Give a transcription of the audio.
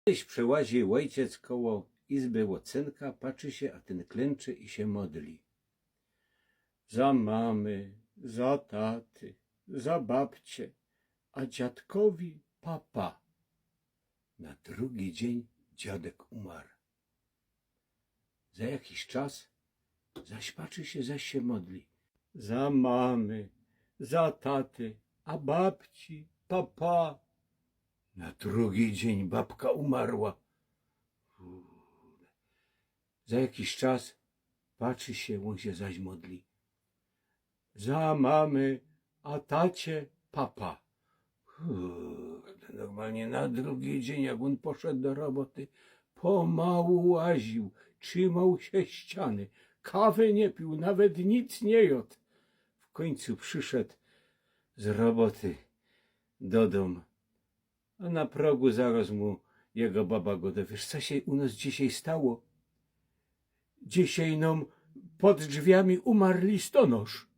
Kiedyś przełazi ojciec koło izby łocynka, patrzy się, a ten klęczy i się modli. Za mamy, za taty, za babcie, a dziadkowi papa. Na drugi dzień dziadek umarł. Za jakiś czas zaś patrzy się, zaś się modli. Za mamy, za taty, a babci papa. Na drugi dzień babka umarła. Za jakiś czas patrzy się, on się zaś modli. Za mamy, a tacie papa. Normalnie na drugi dzień, jak on poszedł do roboty, pomału łaził, trzymał się ściany, kawy nie pił, nawet nic nie jadł. W końcu przyszedł z roboty do domu, a na progu zaraz mu jego baba go dowie. Wiesz, co się u nas dzisiaj stało? Dzisiaj nam pod drzwiami umarł listonosz.